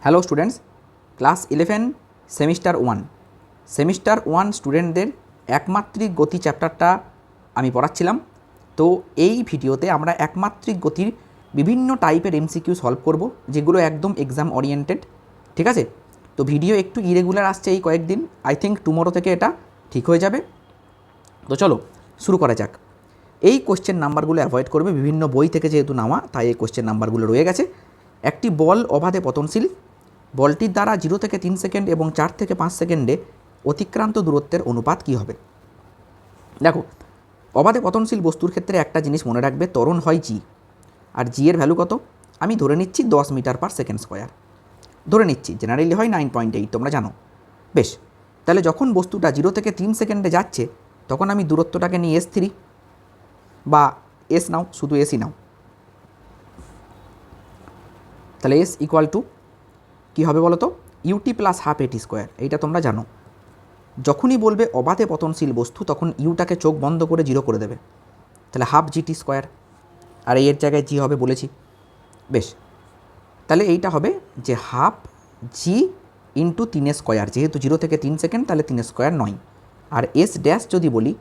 Hello students, class 11 semester one স্টুডেন্টদের একমাত্রিক গতি চ্যাপ্টারটা আমি পড়াচ্ছিলাম। তো এই ভিডিওতে আমরা একমাত্রিক গতির বিভিন্ন টাইপের এমসিকিউ সলভ করব, যেগুলো একদম এক্সাম ওরিয়েন্টেড। ঠিক আছে, তো ভিডিও একটু ইরেগুলার আসছে এই কয়েকদিন, আই থিঙ্ক টুমোরো থেকে এটা ঠিক হয়ে যাবে। তো চলো শুরু করা যাক। এই কোশ্চেন নাম্বারগুলো অ্যাভয়েড করবে, বিভিন্ন বই থেকে যেহেতু নেওয়া তাই এই কোশ্চেন নাম্বারগুলো রয়ে গেছে। একটি বল অবাধে পতনশীল, বলটির দ্বারা 0 থেকে 3 সেকেন্ড এবং 4 থেকে 5 সেকেন্ডে অতিক্রান্ত দূরত্বের অনুপাত কী হবে? দেখো, অবাধে পতনশীল বস্তুর ক্ষেত্রে একটা জিনিস মনে রাখবে, ত্বরণ হয় জি, আর জি এর ভ্যালু কত? আমি ধরে নিচ্ছি 10 মিটার পার সেকেন্ড স্কোয়ার ধরে নিচ্ছি, জেনারেলি হয় 9.8, তোমরা জানো। বেশ, তাহলে যখন বস্তুটা 0 থেকে 3 সেকেন্ডে যাচ্ছে তখন আমি দূরত্বটাকে নিই S3 বা এস নাও, শুধু এসই নাও। তাহলে এস ইকুয়াল টু কী হবে বলো তো? ইউটি প্লাস হাফ এটি স্কোয়ার। এইটা তোমরা জানো, যখনই বলবে অবাধে পতনশীল বস্তু তখন ইউটাকে চোখ বন্ধ করে 0 করে দেবে, তাহলে হাফ জিটি স্কোয়ার, আর এর জায়গায় জি হবে বলেছি। বেশ, তাহলে এইটা হবে যে হাফ জি ইন্টু 3 স্কোয়ার, যেহেতু 0 থেকে 3 সেকেন্ড তাহলে 3 স্কোয়ার 9, আর এস ড্যাশ যদি বলি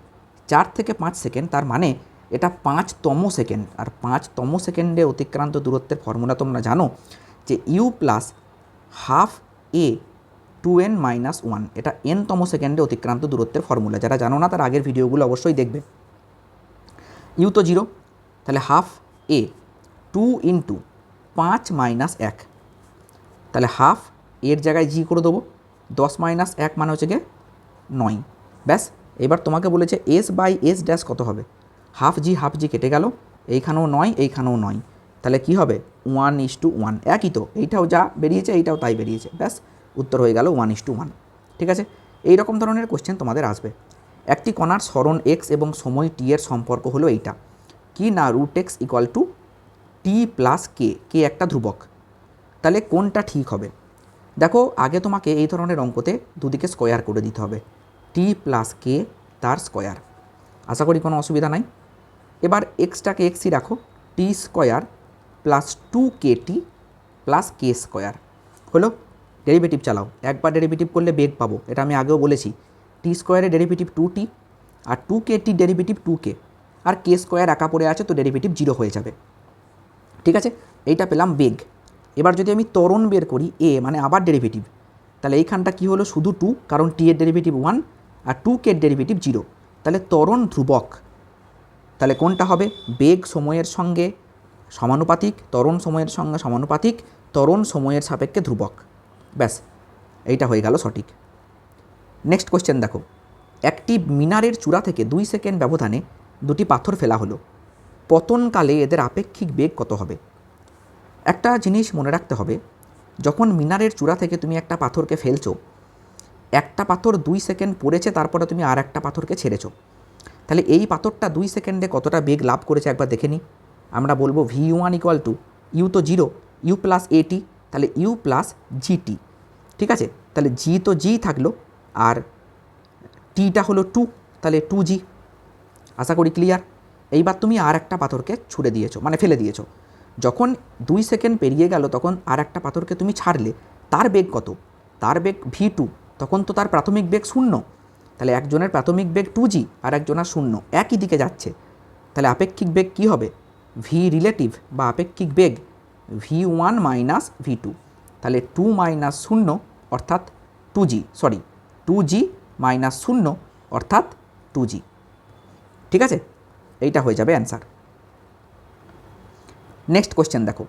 4 থেকে 5 সেকেন্ড, তার মানে এটা 5তম সেকেন্ড, আর 5তম সেকেন্ডে অতিক্রান্ত দূরত্বের ফর্মুলা তোমরা জানো যে you plus half a 2n-1, এটা nতম সেকেন্ডে অতিক্রান্ত দূরত্বের ফর্মুলা। যারা জানো না তার আগের ভিডিওগুলো অবশ্যই দেখবে। ইউ তো 0, তাহলে হাফ এ 2 ইন্টু 5 - 1, তাহলে হাফ এর জায়গায় জি করে দেবো, 10 - 1 মানে হচ্ছে গিয়ে 9। ব্যাস, এবার তোমাকে বলেছে এস বাই এস ড্যাশ কত হবে? হাফ জি কেটে গেল, এইখানেও 9 এইখানেও 9, তাহলে কি হবে? 1:1। একই তো, এইটাও যা বেরিয়েছে এইটাও তাই বেরিয়েছে, ব্যাস উত্তর হয়ে গেল 1:1। ঠিক আছে, এই রকম ধরনের কোশ্চেন তোমাদের আসবে। একটি কণার সরণ এক্স এবং সময় টি এর সম্পর্ক হলো এইটা, কি না √x = টি প্লাস কে, কে একটা ধ্রুবক। তাহলে কোনটা ঠিক হবে? দেখো, আগে তোমাকে এই ধরনের অঙ্কতে দুদিকে স্কোয়ার করে দিতে হবে, টি প্লাস কে তার স্কোয়ার। আশা করি কোনো অসুবিধা নাই। এবার এক্সটাকে এক্সই রাখো, টি স্কোয়ার প্লাস 2kt প্লাস কে স্কোয়ার হলো। ডেরিভেটিভ চালাও, একবার ডেরিভেটিভ করলে বেগ পাবো, এটা আমি আগেও বলেছি। টি স্কোয়ারের ডেরিভেটিভ 2t, আর 2kt ডেরিভেটিভ 2k, আর কে স্কোয়ার একা পড়ে আছে তো ডেরিভেটিভ 0 হয়ে যাবে। ঠিক আছে, এইটা পেলাম বেগ। এবার যদি আমি ত্বরণ বের করি এ, মানে আবার ডেরিভেটিভ, তাহলে এইখানটা কি হলো? শুধু 2, কারণ টি এর ডেরিভেটিভ 1 আর 2k এর ডেরিভেটিভ 0, তাহলে ত্বরণ ধ্রুবক। তাহলে কোনটা হবে? বেগ সময়ের সঙ্গে সমানুপাতিক, ত্বরণ সময়ের সঙ্গে সমানুপাতিক, ত্বরণ সময়ের সাপেক্ষে ধ্রুবক। ব্যাস, এইটা হয়ে গেল সঠিক। নেক্সট কোশ্চেন দেখো, একটি মিনারের চূড়া থেকে 2 সেকেন্ড ব্যবধানে দুটি পাথর ফেলা হলো, পতনকালে এদের আপেক্ষিক বেগ কত হবে? একটা জিনিস মনে রাখতে হবে, যখন মিনারের চূড়া থেকে তুমি একটা পাথরকে ফেলছো, একটা পাথর 2 সেকেন্ড পড়েছে, তারপরে তুমি আর একটা পাথরকে ছেড়েছো, তাহলে এই পাথরটা 2 সেকেন্ডে কতটা বেগ লাভ করেছে একবার দেখে নিই। আমরা বলবো v1 = ইউ তো 0, ইউ প্লাস এটি, তাহলে ইউ প্লাস জিটি। ঠিক আছে, তাহলে জি তো জি থাকলো, আর টিটা হলো 2, তাহলে 2g। আশা করি ক্লিয়ার। এইবার তুমি আর একটা পাথরকে ছুড়ে দিয়েছো, মানে ফেলে দিয়েছো, যখন 2 সেকেন্ড পেরিয়ে গেল তখন আর একটা পাথরকে তুমি ছাড়লে, তার বেগ কত? তার বেগ v2, তখন তো তার প্রাথমিক বেগ 0, তাহলে একজনের প্রাথমিক বেগ 2g আর একজনের 0, একই দিকে যাচ্ছে, তাহলে আপেক্ষিক বেগ কী হবে? v রিলেটিভ বা আপেক্ষিক বেগ v1 - v2, তাহলে 2 - 0 অর্থাৎ 2g, 2g - 0 অর্থাৎ 2g। ঠিক আছে, এইটা হয়ে যাবে অ্যান্সার। নেক্সট কোশ্চেন দেখো।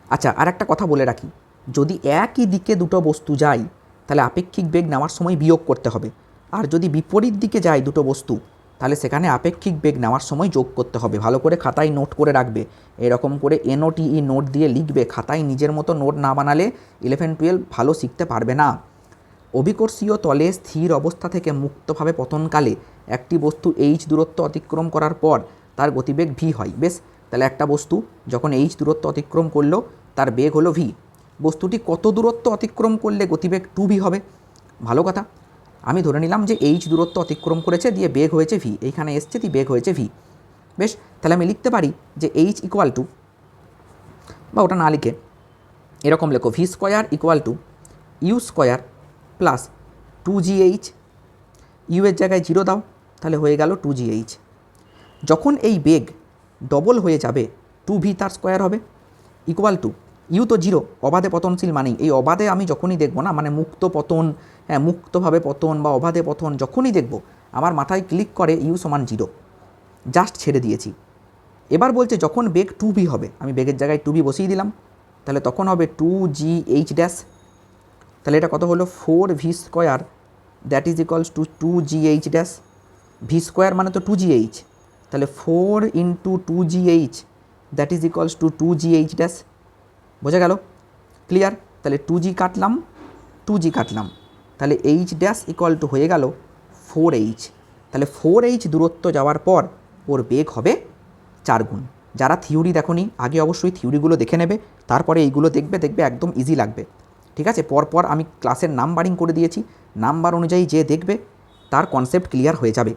আচ্ছা, আর একটা কথা বলে রাখি, যদি একই দিকে দুটো বস্তু যায় তাহলে আপেক্ষিক বেগ নেওয়ার সময় বিয়োগ করতে হবে, আর যদি বিপরীত দিকে যায় দুটো বস্তু তাহলে সেখানে আপেক্ষিক বেগ নেওয়ার সময় যোগ করতে হবে। ভালো করে খাতায় নোট করে রাখবে, এরকম করে NOTE নোট দিয়ে লিখবে। খাতায় নিজের মতো নোট না বানালে 11-12 ভালো শিখতে পারবে না। অভিকর্ষীয় তলে স্থির অবস্থা থেকে মুক্তভাবে পতনকালে একটি বস্তু h দূরত্ব অতিক্রম করার পর তার গতিবেগ v হয়। বেশ, তাহলে একটা বস্তু যখন h দূরত্ব অতিক্রম করলো তার বেগ হলো v। বস্তুটি কত দূরত্ব অতিক্রম করলে গতিবেগ 2v হবে? ভালো কথা, আমি ধরে নিলাম যে h দূরত্ব অতিক্রম করেছে, দিয়ে বেগ হয়েছে v, এইখানে এসছে দিয়ে বেগ হয়েছে v। বেশ, তাহলে আমি লিখতে পারি যে h = বা ওটা না লিখে এরকম লেখো v square equal to you square plus 2gh, u এর জায়গায় 0 দাও, তাহলে হয়ে গেল 2gh। যখন এই বেগ ডবল হয়ে যাবে 2v তার স্কোয়ার হবে ইকুয়াল টু ইউ তো 0, অবাধে পতনশীল মানেই এই অবাধে আমি যখনই দেখবো না, মানে মুক্ত পতন, হ্যাঁ মুক্তভাবে পতন বা অবাধে পতন যখনই দেখব আমার মাথায় ক্লিক করে ইউ সমান 0, জাস্ট ছেড়ে দিয়েছি। এবার বলছে যখন বেগ 2v হবে, আমি বেগের জায়গায় 2v বসিয়ে দিলাম, তাহলে তখন হবে 2gh ড্যাশ, তাহলে এটা কত হলো 4v square that is equals two 2gh dash, V square মানে তো 2gh, তাহলে 4 into 2gh that is equals two 2gh dash. বোঝা গেল? ক্লিয়ার? তাহলে 2g কাটলাম, 2g কাটলাম, তাহলে h ড্যাশ ইকুয়াল টু হয়ে গেল 4h। তাহলে 4h দূরত্ব যাওয়ার পর ওর বেগ হবে 4 গুণ। যারা থিওরি দেখোনি আগে অবশ্যই থিওরিগুলো দেখে নেবে, তারপরে এইগুলো দেখবে, দেখবে একদম ইজি লাগবে। ঠিক আছে? পরপর আমি ক্লাসের নাম্বারিং করে দিয়েছি, নাম্বার অনুযায়ী যে দেখবে তার কনসেপ্ট ক্লিয়ার হয়ে যাবে।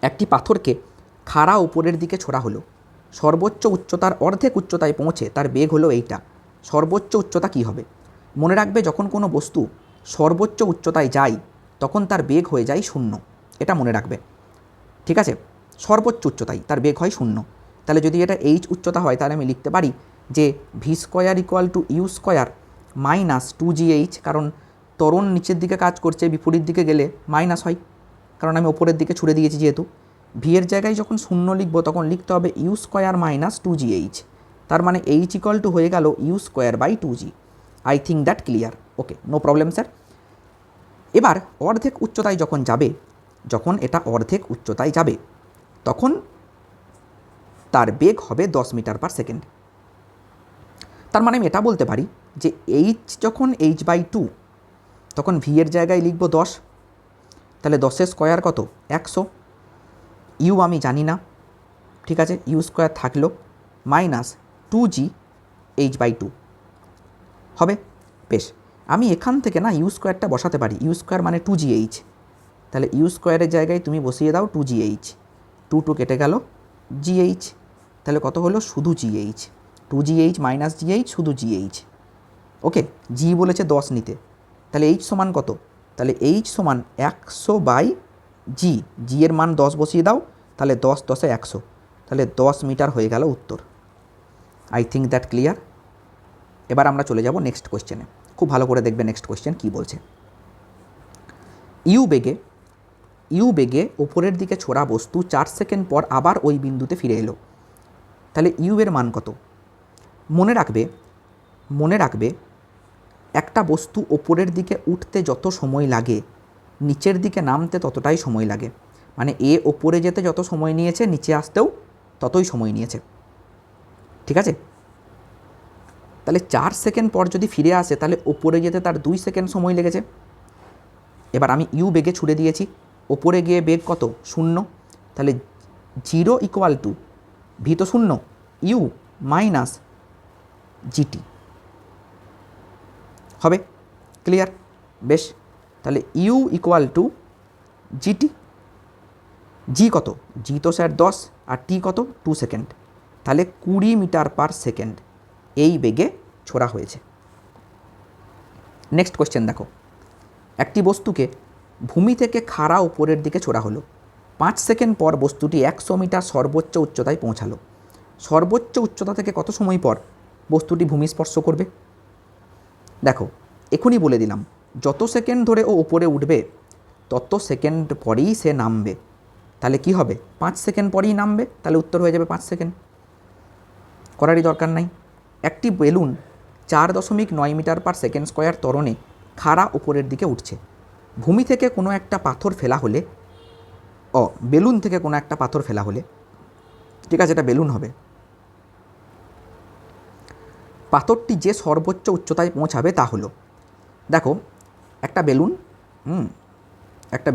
একটি পাথরকে খাড়া উপরের দিকে ছোড়া হলো, সর্বোচ্চ উচ্চতার অর্ধেক উচ্চতায় পৌঁছে তার বেগ হলো এইটা। সর্বোচ্চ উচ্চতা কী হবে? মনে রাখবে যখন কোনো বস্তু সর্বোচ্চ উচ্চতায় যায় তখন তার বেগ হয়ে যায় 0, এটা মনে রাখবে। ঠিক আছে? সর্বোচ্চ উচ্চতায় তার বেগ হয় 0। তাহলে যদি এটা h উচ্চতা হয় তাহলে আমি লিখতে পারি যে v square equal to you square minus 2gh, কারণ ত্বরণ নিচের দিকে কাজ করছে, বিপরীত দিকে গেলে মাইনাস হয়, কারণ আমি ওপরের দিকে ছুড়ে দিয়েছি যেহেতু। ভি এর জায়গায় যখন 0 লিখবো তখন লিখতে হবে ইউ স্কোয়ার মাইনাস 2gh, তার মানে h ইকুয়াল টু হয়ে গেল u square by 2g। I think that clear. Okay, no problem sir. এবার অর্ধেক উচ্চতায় যখন যাবে, যখন এটা অর্ধেক উচ্চতায় যাবে তখন তার বেগ হবে 10 মিটার পার সেকেন্ড। তার মানে আমি এটা বলতে পারি যে h যখন h/2 তখন ভি এর জায়গায় লিখব 10, তাহলে 10-এর স্কোয়ার কত? 100। ইউ আমি জানি না, ঠিক আছে, ইউ স্কোয়ার থাকলো মাইনাস 2gh/2 হবে। বেশ, আমি এখান থেকে না ইউ স্কোয়ারটা বসাতে পারি, ইউ স্কোয়ার মানে 2gh, তাহলে ইউ স্কোয়ারের জায়গায় তুমি বসিয়ে দাও 2gh, 2 কেটে গেল gh, তাহলে কত হলো? শুধু gh, 2gh মাইনাস gh, শুধু gh। ওকে, জি বলেছে 10 নিতে, তাহলে h সমান কত? তাহলে h সমান 100/g, জি এর মান 10 বসিয়ে দাও, তাহলে 10 10-এ 100, তাহলে 10 মিটার হয়ে গেল উত্তর। I think that clear. এবার আমরা চলে যাব নেক্সট কোয়েশ্চেনে। খুব ভালো করে দেখবে নেক্সট কোয়েশ্চেন কী বলছে। ইউ বেগে উপরের দিকে ছোড়া বস্তু 4 সেকেন্ড পর আবার ওই বিন্দুতে ফিরে এলো, তাহলে ইউ এর মান কত? মনে রাখবে একটা বস্তু ওপরের দিকে উঠতে যত সময় লাগে নিচের দিকে নামতে ততটাই সময় লাগে, মানে এ ওপরে যেতে যত সময় নিয়েছে নিচে আসতেও ততই সময় নিয়েছে। ঠিক আছে? তাহলে 4 সেকেন্ড পর যদি ফিরে আসে তাহলে ওপরে যেতে তার 2 সেকেন্ড সময় লেগেছে। এবার আমি ইউ বেগে ছুড়ে দিয়েছি, ওপরে গিয়ে বেগ কত? 0, তাহলে 0 ইকুয়াল টু ভি তো 0, ইউ মাইনাস জিটি হবে। ক্লিয়ার? বেশ, তাহলে ইউ ইকুয়াল টু জিটি। জি কত? জি তো স্যার 10, আর টি কত? 2 সেকেন্ড, তাহলে 20 মিটার পার সেকেন্ড এই বেগে ছোড়া হয়েছে। নেক্সট কোয়েশ্চেন দেখো, একটি বস্তুকে ভূমি থেকে খাড়া উপরের দিকে ছোড়া হলো, 5 সেকেন্ড পর বস্তুটি 100 মিটার সর্বোচ্চ উচ্চতায় পৌঁছালো। সর্বোচ্চ উচ্চতা থেকে কত সময় পর বস্তুটি ভূমি স্পর্শ করবে? দেখো, এখনই বলে দিলাম, যত সেকেন্ড ধরে ও উপরে উঠবে তত সেকেন্ড পরেই সে নামবে, তাহলে কি হবে? 5 সেকেন্ড পরেই নামবে, তাহলে উত্তর হয়ে যাবে 5 সেকেন্ড। করারই দরকার নাই। একটি balloon 4.9 metre per second square ত্বরণে খাড়া উপরের দিকে উঠছে। ভূমি থেকে কোনো একটা পাথর ফেলা হলে, বেলুন থেকে কোনো একটা পাথর ফেলা হলে, ঠিক আছে, এটা বেলুন হবে, পাথরটি যে সর্বোচ্চ উচ্চতায় পৌঁছাবে তা হলো, দেখো একটা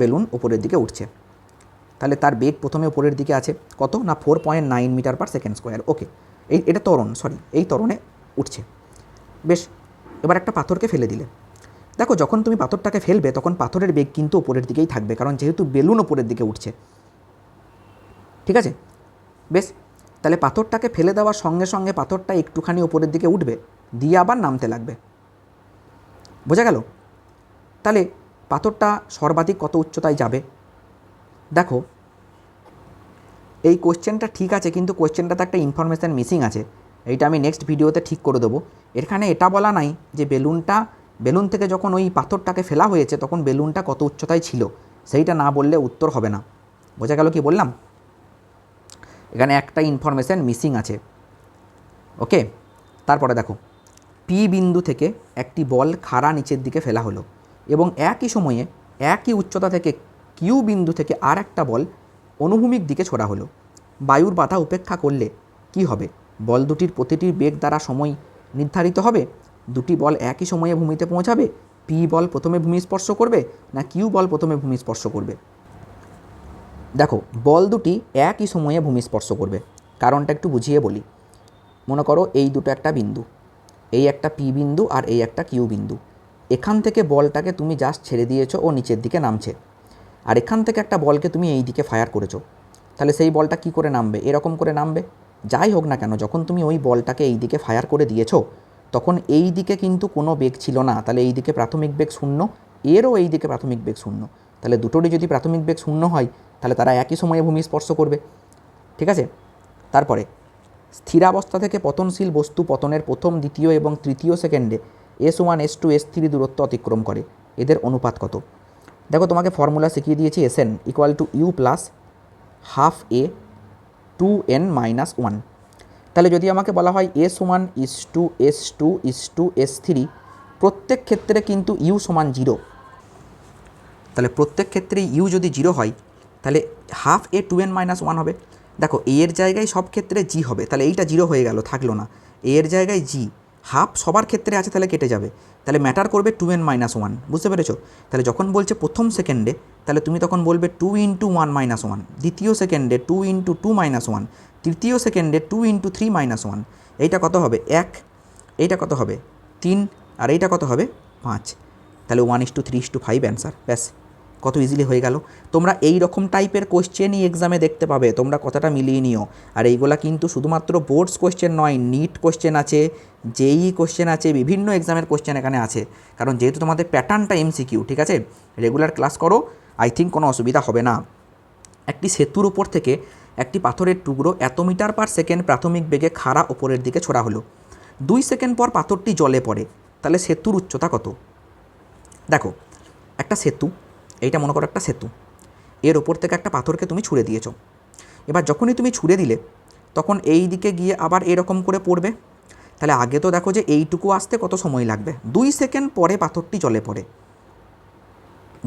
বেলুন উপরের দিকে উঠছে, তাহলে তার বেগ প্রথমে উপরের দিকে আছে কত না 4.9 মিটার পার সেকেন্ড স্কোয়ার। ওকে, এটা ত্বরণ, এই ত্বরণে উঠছে। বেশ, এবার একটা পাথরকে ফেলে দিলে, দেখো যখন তুমি পাথরটাকে ফেলবে তখন পাথরের বেগ কিন্তু উপরের দিকেই থাকবে, কারণ যেহেতু বেলুন উপরের দিকে উঠছে। ঠিক আছে? বেশ, তাহলে পাথরটাকে ফেলে দেওয়ার সঙ্গে সঙ্গে পাথরটা একটুখানি উপরের দিকে উঠবে, দিয়ে আবার নামতে লাগবে। বোঝা গেল? তাহলে পাথরটা সর্বাধিক কত উচ্চতায় যাবে? দেখো এই কোশ্চেনটা ঠিক আছে, কিন্তু কোশ্চেনটাতে একটা ইনফরমেশান মিসিং আছে। এইটা আমি নেক্সট ভিডিওতে ঠিক করে দেবো। এখানে এটা বলা নাই যে বেলুন থেকে যখন ওই পাথরটাকে ফেলা হয়েছে তখন বেলুনটা কত উচ্চতায় ছিল, সেইটা না বললে উত্তর হবে না। বোঝা গেল কি বললাম? এখানে একটা ইনফরমেশান মিসিং আছে। ওকে, তারপরে দেখো পি বিন্দু থেকে একটি বল খাড়া নিচের দিকে ফেলা হলো এবং একই সময়ে একই উচ্চতা থেকে কিউ বিন্দু থেকে আর একটা বল অনুভূমিক দিকে ছোড়া হলো। বায়ুর বাধা উপেক্ষা করলে কি হবে? বল দুটির প্রতিটির বেগ দ্বারা সময় নির্ধারিত হবে। দুটি বল একই সময়ে ভূমিতে পৌঁছাবে। পি বল প্রথমে ভূমি স্পর্শ করবে না কিউ বল প্রথমে ভূমি স্পর্শ করবে? দেখো বল দুটি একই সময়ে ভূমি স্পর্শ করবে। কারণটা একটু বুঝিয়ে বলি। মনে করো এই দুটো একটা বিন্দু, এই একটা পি বিন্দু আর এই একটা কিউ বিন্দু। এখান থেকে বলটাকে তুমি জাস্ট ছেড়ে দিয়েছো ও নিচের দিকে নামছে, আর এখান থেকে একটা বলকে তুমি এই দিকে ফায়ার করেছো। তাহলে সেই বলটা কি করে নামবে? এরকম করে নামবে। যাই হোক না কেন, যখন তুমি ওই বলটাকে এই দিকে ফায়ার করে দিয়েছো তখন এই দিকে কিন্তু কোনো বেগ ছিল না। তাহলে এই দিকে প্রাথমিক বেগ শূন্য, এরও এই দিকে প্রাথমিক বেগ শূন্য। তাহলে দুটোরই যদি প্রাথমিক বেগ শূন্য হয় তাহলে তারা একই সময়ে ভূমি স্পর্শ করবে। ঠিক আছে? তারপরে স্থিরাবস্থা থেকে পতনশীল বস্তু পতনের প্রথম, দ্বিতীয় এবং তৃতীয় সেকেন্ডে S1, S2, S3 দূরত্ব অতিক্রম করে। এদের অনুপাত কত? দেখো তোমাকে ফর্মুলা শিখিয়ে দিয়েছি। Sn = U plus half A 2n - 1। তাহলে যদি আমাকে বলা হয় S1 = S2 = S3, প্রত্যেক ক্ষেত্রে কিন্তু U = 0। তাহলে প্রত্যেক ক্ষেত্রেই U যদি 0 হয় তাহলে হাফ A 2n - 1 হবে। দেখো এ এর জায়গায় সব ক্ষেত্রে জি হবে, তাহলে এইটা 0 হয়ে গেল, থাকলো না। এ এর জায়গায় জি, হাফ সবার ক্ষেত্রে আছে, তাহলে কেটে যাবে। তাহলে ম্যাটার করবে 2n - 1। বুঝতে পেরেছো? তাহলে যখন বলছে প্রথম সেকেন্ডে তাহলে তুমি তখন বলবে 2 × 1 - 1, দ্বিতীয় সেকেন্ডে 2 × 2 - 1, তৃতীয় সেকেন্ডে 2 × 3 - 1। এইটা কত হবে? 1, এইটা কত হবে? 3, আর এইটা কত হবে? 5। তাহলে 1:3:5 অ্যান্সার। ব্যাস, কত ইজিলি হয়ে গেল। তোমরা এই রকম টাইপের কোশ্চেনই এক্সামে দেখতে পাবে, তোমরা কথাটা মিলিয়ে নিও। আর এইগুলা কিন্তু শুধুমাত্র বোর্ডস কোশ্চেন নয়, নিট কোশ্চেন আছে, জেই কোশ্চেন আছে, বিভিন্ন এক্সামের কোশ্চেন এখানে আছে। কারণ যেহেতু তোমাদের প্যাটার্নটা এমসিকিউ, ঠিক আছে? রেগুলার ক্লাস করো, আই থিঙ্ক কোনো অসুবিধা হবে না। একটি সেতুর উপর থেকে একটি পাথরের টুকরো এত মিটার পার সেকেন্ড প্রাথমিক বেগে খাড়া ওপরের দিকে ছোড়া হলো। 2 সেকেন্ড পর পাথরটি জলে পড়ে। তাহলে সেতুর উচ্চতা কত? দেখো একটা সেতু, এইটা মনে করো একটা সেতু, এর ওপর থেকে একটা পাথরকে তুমি ছুঁড়ে দিয়েছো। এবার যখনই তুমি ছুঁড়ে দিলে তখন এই দিকে গিয়ে আবার এরকম করে পড়বে। তাহলে আগে তো দেখো যে এইটুকু আসতে কত সময় লাগবে। 2 সেকেন্ড পরে পাথরটি জলে পড়ে।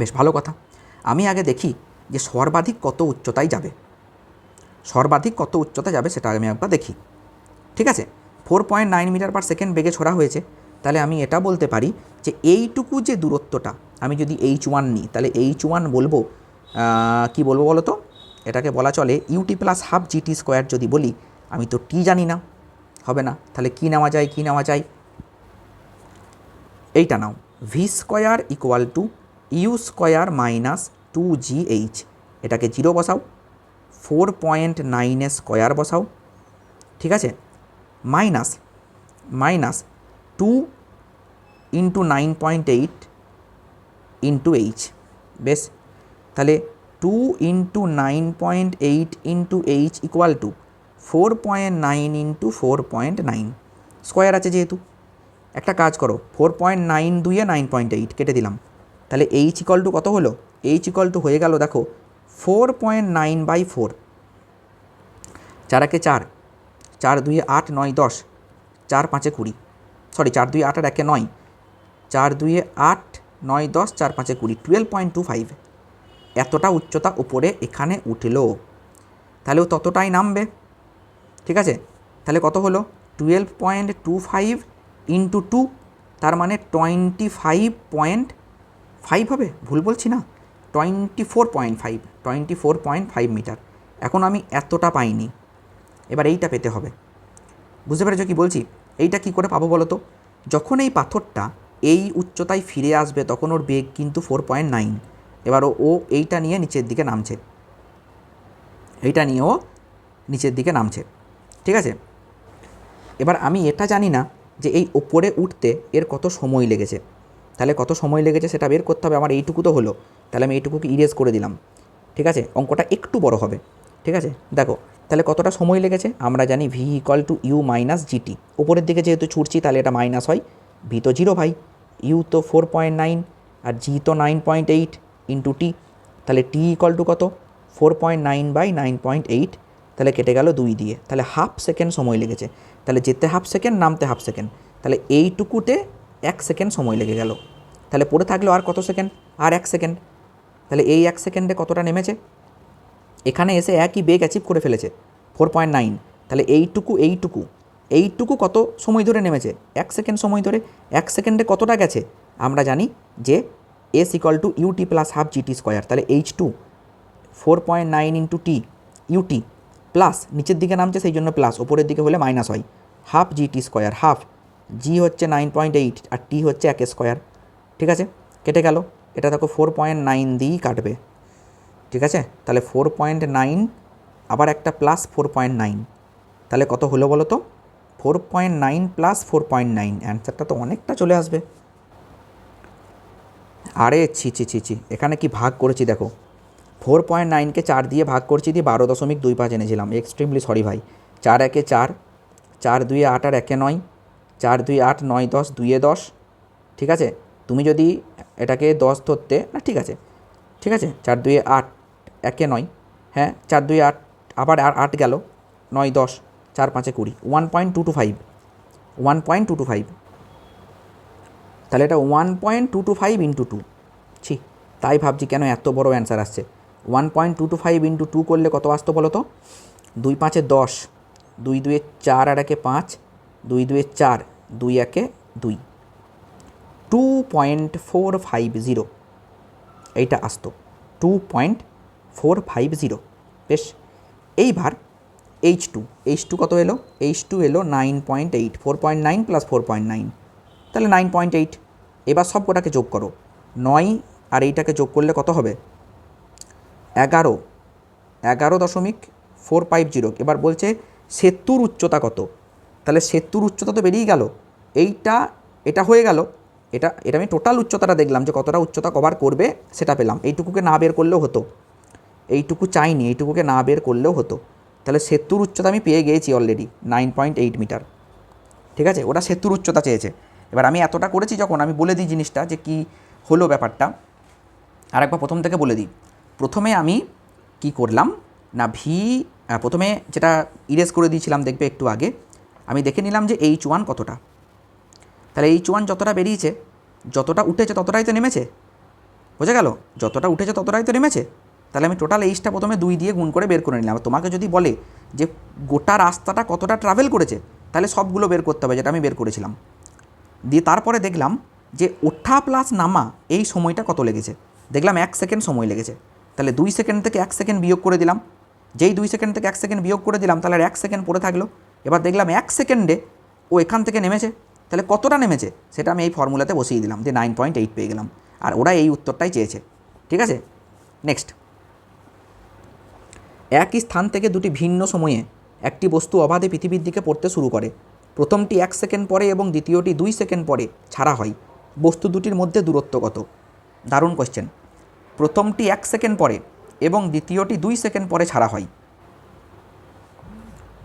বেশ ভালো কথা। আমি আগে দেখি যে সর্বাধিক কত উচ্চতায় যাবে। সর্বাধিক কত উচ্চতা যাবে সেটা আমি একবার দেখি। ঠিক আছে? 4.9 মিটার পার সেকেন্ড বেগে ছোড়া হয়েছে। তাহলে আমি এটা বলতে পারি যে এইটুকু যে দূরত্বটা, আমি যদি H1 নিই তাহলে H1 বলবো কি বলবো বলো তো? এটাকে বলা চলে UT প্লাস হাফ GT² যদি বলি। আমি তো টি জানি না, হবে না। তাহলে কী নেওয়া যায়? এইটা নাও, V² = U² - 2GH। এটাকে 0 বসাও, 4.9 স্কোয়ার বসাও। ঠিক আছে? Minus 2 × 9.8 × H। বেশ, তাহলে 2 × 9.8 × H = 4.9 × 4.9 স্কোয়ার আছে যেহেতু। একটা কাজ করো, 4.9 2 9.8 কেটে দিলাম। তাহলে H = কত হলো? H = হয়ে গেল দেখো 4.9/4। 4 × 4, 4 × 2 = 8, 9 × 10, 4 × 5 = 20। সরি, 4 × 2 = 8 আর 1 = 9, 4 × 2 = 8, 9 × 10, 4 × 5 = 20, 12.25। এতটা উচ্চতা উপরে এখানে উঠল, তাহলে ও ততটাই নামবে। ঠিক আছে? তাহলে কত হলো? 12.25 × 2, তার মানে 25.5 হবে। ভুল বলছি না? 24.5 মিটার। এখন আমি এতটা পাইনি, এবার এইটা পেতে হবে। বুঝতে পেরেছো কি বলছি? এইটা কি করে পাবো বলো তো? যখন এই পাথরটা এই উচ্চতায় ফিরে আসবে তখন ওর বেগ কিন্তু 4.9। এবার ও এইটা নিয়ে নিচের দিকে নামছে, এইটা নিয়েও নিচের দিকে নামছে। ঠিক আছে? এবার আমি এটা জানি না যে এই ওপরে উঠতে এর কত সময় লেগেছে। তাহলে কত সময় লেগেছে সেটা বের করতে হবে। আমার এইটুকু তো হলো, তাহলে আমি এইটুকুকে ইরেজ করে দিলাম। ঠিক আছে, অঙ্কটা একটু বড় হবে। ঠিক আছে, দেখো তাহলে কতটা সময় লেগেছে আমরা জানি v equal to u minus g t. উপরের দিকে যেহেতু ছুটছি তাহলে এটা মাইনাস হয়, ভি তো 0 ভাই, ইউ তো 4.9 আর জি তো 9.8 ইন্টু টি। তাহলে টি ইকুয়াল টু কত 4.9 বাই 9.8, তাহলে কেটে গেল 2 দিয়ে। তাহলে হাফ সেকেন্ড সময় লেগেছে। তাহলে যেতে হাফ সেকেন্ড, নামতে হাফ সেকেন্ড, তাহলে এইটুকুতে 1 সেকেন্ড সময় লেগে গেল। তাহলে পড়ে থাকলো আর কত সেকেন্ড, আর 1 সেকেন্ড। তাহলে এই 1 সেকেন্ডে কতটা নেমেছে, এখানে এসে একই বেগ অ্যাচিভ করে ফেলেছে 4.9। তাহলে এইটুকু কত সময় ধরে নেমেছে, 1 সেকেন্ড সময় ধরে। 1 সেকেন্ডে কতটা গেছে আমরা জানি যে s equal to u t plus half g t square. তাহলে H2 4.9 into T UT plus নিচের দিকে নামছে সেই জন্য প্লাস, ওপরের দিকে হলে মাইনাস হয়, হাফ জিটি স্কোয়ার। হাফ জি হচ্ছে 9.8 আর টি হচ্ছে 1 স্কোয়ার। ঠিক আছে, কেটে গেল। এটা দেখো 4.9 দিয়েই কাটবে। ঠিক আছে, তাহলে 4.9 আবার একটা প্লাস 4.9, তাহলে কত হলো বলো তো 4.9 প্লাস 4.9, অ্যান্সারটা তো অনেকটা চলে আসবে। আরে ছি, এখানে কি ভাগ করেছি দেখো, 4.9কে 4 দিয়ে ভাগ করছি, দিয়ে 12.25 এনেছিলাম। এক্সট্রিমলি সরি ভাই। 4 একে 4, 4 দুয়ে 8 আর 1 9, 4 2 8 9 10 2 10। ঠিক আছে, তুমি যদি এটাকে 10 ধরতে না, ঠিক আছে 4 2 8 1 9, হ্যাঁ 4 2 8 আবার 8 গেল, 9 10 4 5 20, 1.225 তাহলে এটা 1.225 ইন্টু 2। ছি, তাই ভাবছি কেন এত বড় অ্যান্সার আসছে। 1.225 ইন্টু 2 করলে কত আসতো বলো তো, 2 5 10, 2 2 4 আর 1 5, 2 2 4, 2 1 2, 2.450 এইটা আসতো, 2.450। বেশ, এইবার H2 কত এলো, H2 এলো 9.8, 4.9 প্লাস 4.9 তাহলে 9.8। এবার সব কটাকে যোগ করো, 9 আর এইটাকে যোগ করলে কত হবে 11.450। এবার বলছে সেতুর উচ্চতা কত, তাহলে সেতুর উচ্চতা তো বেরিয়ে গেল, এটা হয়ে গেল। এটা আমি টোটাল উচ্চতাটা দেখলাম যে কতটা উচ্চতা কভার করবে সেটা পেলাম। এইটুকুকে না বের করলেও হতো, এইটুকু চাইনি, এইটুকুকে না বের করলেও হতো। তাহলে সেতুর উচ্চতা আমি পেয়ে গিয়েছি অলরেডি 9.8 মিটার। ঠিক আছে, ওটা সেতুর উচ্চতা চেয়েছে। এবার আমি এতটা করেছি যখন, আমি বলে দিই জিনিসটা যে কি হলো ব্যাপারটা। আরেকবার প্রথম থেকে বলে দিই। প্রথমে আমি কি করলাম না, প্রথমে যেটা ইরেজ করে দিয়েছিলাম দেখবে একটু আগে, আমি দেখে নিলাম যে H1 কতটা। তাহলে H1 যতটা বেরিয়েছে, যতটা উঠেছে ততটাই তো নেমেছে, বোঝা গেল, যতটা উঠেছে ততটাই তো নেমেছে। তাহলে আমি টোটাল Hটা প্রথমে 2 দিয়ে গুণ করে বের করে নিলাম। তোমাকে যদি বলে যে গোটা রাস্তাটা কতটা ট্রাভেল করেছে, তাহলে সবগুলো বের করতে হবে, যেটা আমি বের করেছিলাম। দিয়ে তারপরে দেখলাম যে ওঠা প্লাস নামা এই সময়টা কত লেগেছে, দেখলাম 1 সেকেন্ড সময় লেগেছে। তাহলে 2 সেকেন্ড থেকে 1 সেকেন্ড বিয়োগ করে দিলাম। যেই 2 সেকেন্ড থেকে 1 সেকেন্ড বিয়োগ করে দিলাম, তাহলে আর 1 সেকেন্ড পড়ে থাকলো। এবার দেখলাম 1 সেকেন্ডে ও এখান থেকে নেমেছে, তাহলে কতটা নেমেছে সেটা আমি এই ফর্মুলাতে বসিয়ে দিলাম, যে 9.8 পেয়ে গেলাম। আর ওরা এই উত্তরটাই চেয়েছে। ঠিক আছে, নেক্সট। একই স্থান থেকে দুটি ভিন্ন সময়ে একটি বস্তু অবাধে পৃথিবীর দিকে পড়তে শুরু করে। প্রথমটি 1 সেকেন্ড পরে এবং দ্বিতীয়টি 2 সেকেন্ড পরে ছাড়া হয়। বস্তু দুটির মধ্যে দূরত্ব কত? দারুণ কোশ্চেন। প্রথমটি 1 সেকেন্ড পরে এবং দ্বিতীয়টি 2 সেকেন্ড পরে ছাড়া হয়।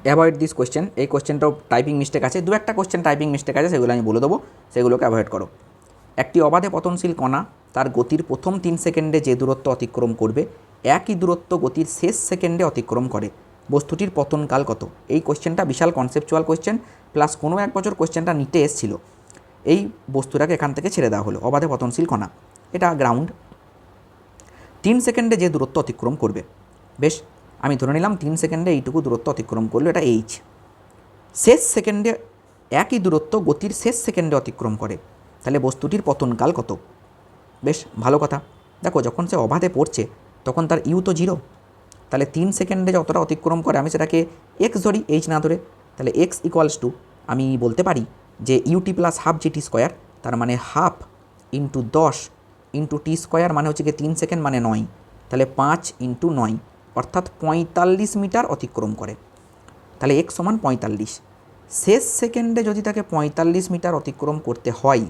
Avoid this question. এই কোশ্চেনটাও টাইপিং মিস্টেক আছে, দু একটা কোশ্চেন টাইপিং মিস্টেক আছে, সেগুলো আমি বলে দেবো, সেগুলোকে অ্যাভয়েড করো। একটি অবাধে পতনশীল কণা তার গতির প্রথম 3 সেকেন্ডে যে দূরত্ব অতিক্রম করবে, একই দূরত্ব গতির শেষ সেকেন্ডে অতিক্রম করে। বস্তুটির পতনকাল কত? এই কোশ্চেনটা বিশাল কনসেপচুয়াল কোশ্চেন, প্লাস কোনো এক বছর কোশ্চেনটা নিতে এসেছিল। এই বস্তুটাকে এখান থেকে ছেড়ে দেওয়া হলো, অবাধে পতনশীল কণা, এটা গ্রাউন্ড। 3 সেকেন্ডে যে দূরত্ব অতিক্রম করবে, বেশ আমি ধরে নিলাম 3 সেকেন্ডে এইটুকু দূরত্ব অতিক্রম করলো, এটা H। শেষ সেকেন্ডে একই দূরত্ব গতির শেষ সেকেন্ডে অতিক্রম করে, তাহলে বস্তুটির পতনকাল কত? বেশ ভালো কথা। দেখো যখন সে অবাধে পড়ছে তখন তার ইউ তো 0, তাহলে 3 সেকেন্ডে যতটা অতিক্রম করে আমি সেটাকে এক্স ধরি, H না ধরে। তাহলে এক্স ইকুয়ালস টু আমি বলতে পারি যে u t plus half g t square, তার মানে half into 10 into t square, মানে হচ্ছে কি 3 সেকেন্ড মানে 9, তাহলে 5 ইন্টু 9 অর্থাৎ 45 মিটার অতিক্রম করে। তাহলে এক্স সমান 45। শেষ সেকেন্ডে যদি তাকে 45 মিটার অতিক্রম করতে হয়,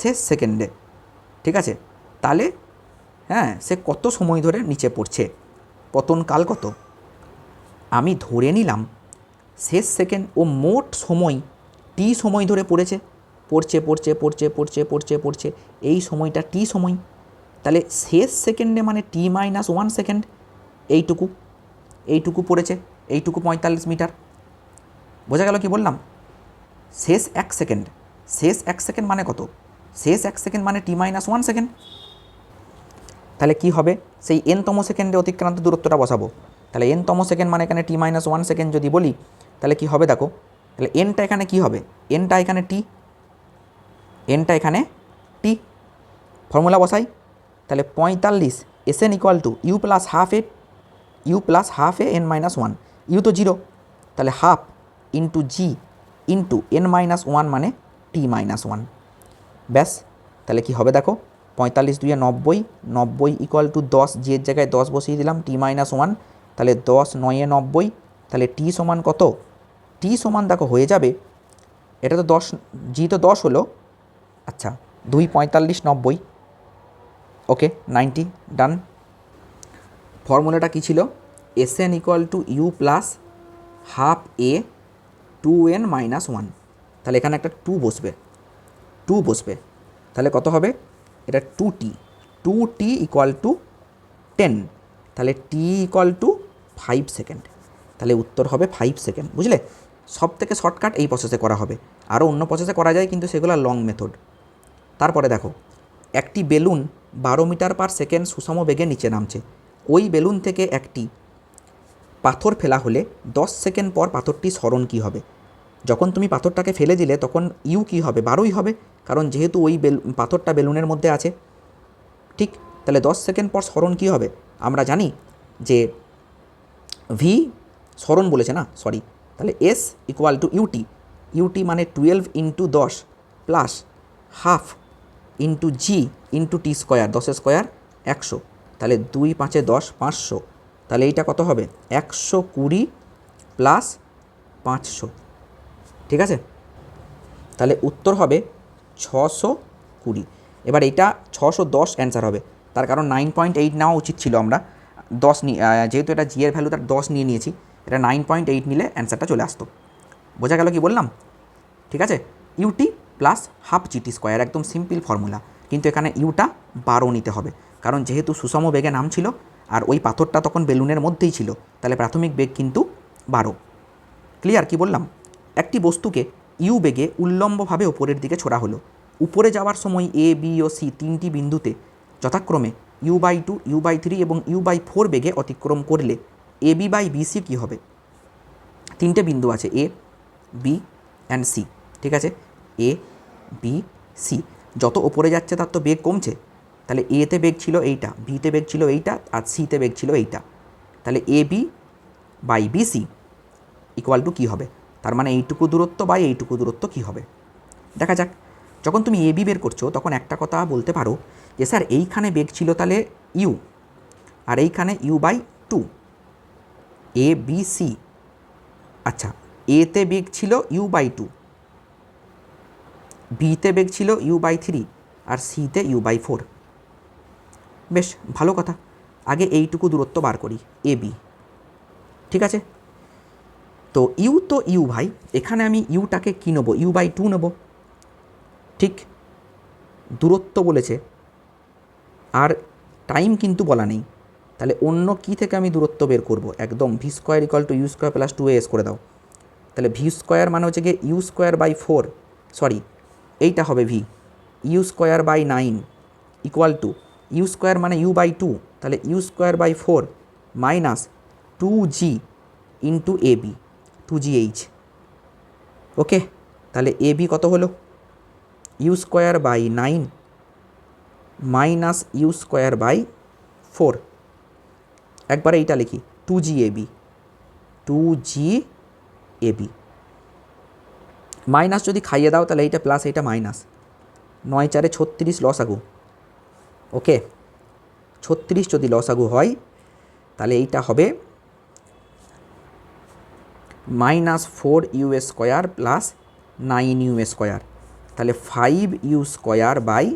শেষ সেকেন্ডে, ঠিক আছে, তাহলে হ্যাঁ সে কত সময় ধরে নিচে পড়ছে, পতনকাল কত। আমি ধরে নিলাম শেষ সেকেন্ড ও মোট সময় টি সময় ধরে পড়েছে, পড়ছে পড়ছে পড়ছে পড়ছে পড়ছে পড়ছে, এই সময়টা টি সময়। তাহলে শেষ সেকেন্ডে মানে t-1 সেকেন্ড, এইটুকু এইটুকু পড়েছে, এইটুকু 45 মিটার। বোঝা গেল কি বললাম? শেষ 1 সেকেন্ড, শেষ 1 সেকেন্ড মানে কত? শেষ 1 সেকেন্ড মানে t-1 সেকেন্ড। তাহলে কি হবে? সেই এনতম সেকেন্ডে অতিক্রান্ত দূরত্বটা বসাবো। তাহলে এনতম সেকেন্ড মানে এখানে t-1 সেকেন্ড যদি বলি, তাহলে কি হবে দেখো, তাহলে এনটা এখানে কি হবে, এনটা এখানে টি, এনটা এখানে টি, ফর্মুলা বসাই। তাহলে 45 SN equal to u plus half a, u plus half a n-1, u তো 0, তাহলে half into g into n-1 মানে t-1। ব্যাস, তাহলে কি হবে দেখো, 45 2 90, 90 ইকুয়াল টু 10, জি এর জায়গায় 10 বসিয়ে দিলাম, t-1, তাহলে 10 9 90, তাহলে টি সমান কত? টি সমান দেখো হয়ে যাবে, এটা তো 10, জি তো 10 হলো, আচ্ছা 2 45 90, ওকে 90, ডান। ফর্মুলাটা কী ছিল? SN equal to u plus half a 2n-1, তাহলে এখানে একটা 2 বসবে, 2 বসবে, তাহলে কত হবে? এটা 2t, 2t ইকুয়াল টু 10, তাহলে t ইকুয়াল টু 5 সেকেন্ড, তাহলে উত্তর হবে 5 সেকেন্ড। বুঝলে? সব থেকে শর্টকাট এই প্রসেসে করা হবে, আরও অন্য প্রসেসে করা যায় কিন্তু সেগুলো লং মেথড। তারপরে দেখো, একটি বেলুন 12 মিটার পার সেকেন্ড সুষম বেগে নিচে নামছে। ওই বেলুন থেকে একটি পাথর ফেলা হলে 10 সেকেন্ড পর পাথরটি সরণ কী হবে? যখন তুমি পাথরটাকে ফেলে দিলে তখন ইউ কী হবে? 12ই হবে, কারণ যেহেতু ওই পাথরটা বেলুনের মধ্যে আছে, ঠিক? তাহলে 10 সেকেন্ড পর সরণ কী হবে? আমরা জানি যে ভি সরণ বলেছে না, সরি, তাহলে s equal to u t, u t মানে 12 into 10 plus half into g into t square, 10 square 100, তাহলে 2 5 10, 500, তাহলে এইটা কত হবে? 120 প্লাস 500, ঠিক আছে? তাহলে উত্তর হবে 620। এবার এইটা 610 অ্যান্সার হবে, তার কারণ 9.8 নেওয়া উচিত ছিল, আমরা 10 যেহেতু এটা জি এর ভ্যালু তার 10 নিয়ে নিয়েছি, এটা 9.8 নিলে অ্যান্সারটা চলে আসতো। বোঝা গেল কি বললাম? ঠিক আছে, u t plus half g t square, একদম সিম্পল ফর্মুলা, কিন্তু এখানে ইউটা 12 নিতে হবে, কারণ যেহেতু সুষম বেগে নাম ছিল আর ওই পাথরটা তখন বেলুনের মধ্যেই ছিল, তাহলে প্রাথমিক বেগ কিন্তু 12। ক্লিয়ার কি বললাম? একটি বস্তুকে ইউ বেগে উল্লম্বভাবে উপরের দিকে ছোড়া হলো। উপরে যাওয়ার সময় এ, বি ও সি তিনটি বিন্দুতে যথাক্রমে u/2, u/3 এবং u/4 বেগে অতিক্রম করলে এ বি বাই বিসি কী হবে? তিনটে বিন্দু আছে, এ, বি অ্যান্ড সি, ঠিক আছে, এ, বি, সি। যত ওপরে যাচ্ছে তার তো বেগ কমছে, তাহলে এতে বেগ ছিল এইটা, বিতে বেগ ছিল এইটা, আর সিতে বেগ ছিল এইটা, তাহলে এ B by BC equal to কী হবে? তার মানে এইটুকু দূরত্ব বাই এইটুকু দূরত্ব কী হবে? দেখা যাক। যখন তুমি এ বি বের করছো তখন একটা কথা বলতে পারো যে স্যার এইখানে বেগ ছিল তাহলে ইউ, আর এইখানে u/2, এ বি সি, আচ্ছা এতে বেগ ছিল u/2, বিতে বেগ ছিল u/3 আর সিতে u/4। বেশ ভালো কথা, আগে এইটুকু দূরত্ব বার করি, এ বি, ঠিক আছে? তো ইউ তো ইউ ভাই, এখানে আমি ইউটাকে কী নেবো? u/2 নেব, ঠিক? দূরত্ব বলেছে আর টাইম কিন্তু বলা নেই, তাহলে অন্য কী থেকে আমি দূরত্ব বের করব? একদম v square equal to you square plus 2as করে দাও। তাহলে ভি স্কোয়ার মানে হচ্ছে গিয়ে ইউ স্কোয়ার বাই 4, সরি এইটা হবে v, u square by 9 equal to you square মানে u/2, তাহলে u square by 4 minus 2g into a b, 2gh, okay? তাহলে এ বি কত হলো? U square by 9 minus u square by 4, একবারে এইটা লিখি 2g/AB, 2g/AB, মাইনাস যদি খাইয়ে দাও তাহলে এইটা প্লাস এইটা মাইনাস, 9 4 36 লসাগু, ওকে? 36 যদি লসাগু হয় তাহলে এইটা হবে minus 4u square plus 9u square, তাহলে 5u square by